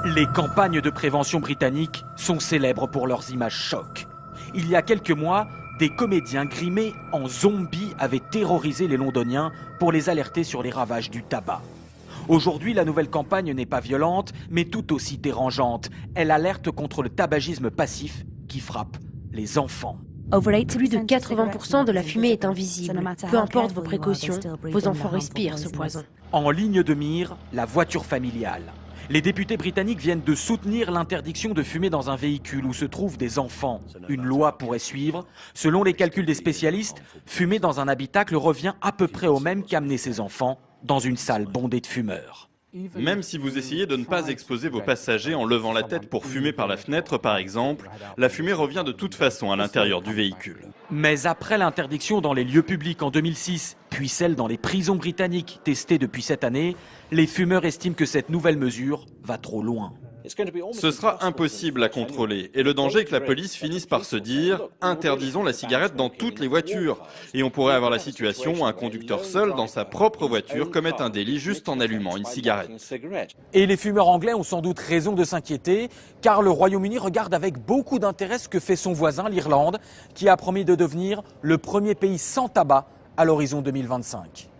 Les campagnes de prévention britanniques sont célèbres pour leurs images chocs. Il y a quelques mois, des comédiens grimés en zombies avaient terrorisé les Londoniens pour les alerter sur les ravages du tabac. Aujourd'hui, la nouvelle campagne n'est pas violente, mais tout aussi dérangeante. Elle alerte contre le tabagisme passif qui frappe les enfants. Plus de 80% de la fumée est invisible. Peu importe vos précautions, vos enfants respirent ce poison. En ligne de mire, la voiture familiale. Les députés britanniques viennent de soutenir l'interdiction de fumer dans un véhicule où se trouvent des enfants. Une loi pourrait suivre. Selon les calculs des spécialistes, fumer dans un habitacle revient à peu près au même qu'amener ses enfants dans une salle bondée de fumeurs. Même si vous essayez de ne pas exposer vos passagers en levant la tête pour fumer par la fenêtre, par exemple, la fumée revient de toute façon à l'intérieur du véhicule. Mais après l'interdiction dans les lieux publics en 2006, puis celle dans les prisons britanniques testée depuis cette année, les fumeurs estiment que cette nouvelle mesure va trop loin. Ce sera impossible à contrôler et le danger est que la police finisse par se dire « interdisons la cigarette dans toutes les voitures ». Et on pourrait avoir la situation où un conducteur seul dans sa propre voiture commet un délit juste en allumant une cigarette. Et les fumeurs anglais ont sans doute raison de s'inquiéter, car le Royaume-Uni regarde avec beaucoup d'intérêt ce que fait son voisin, l'Irlande, qui a promis de devenir le premier pays sans tabac à l'horizon 2025.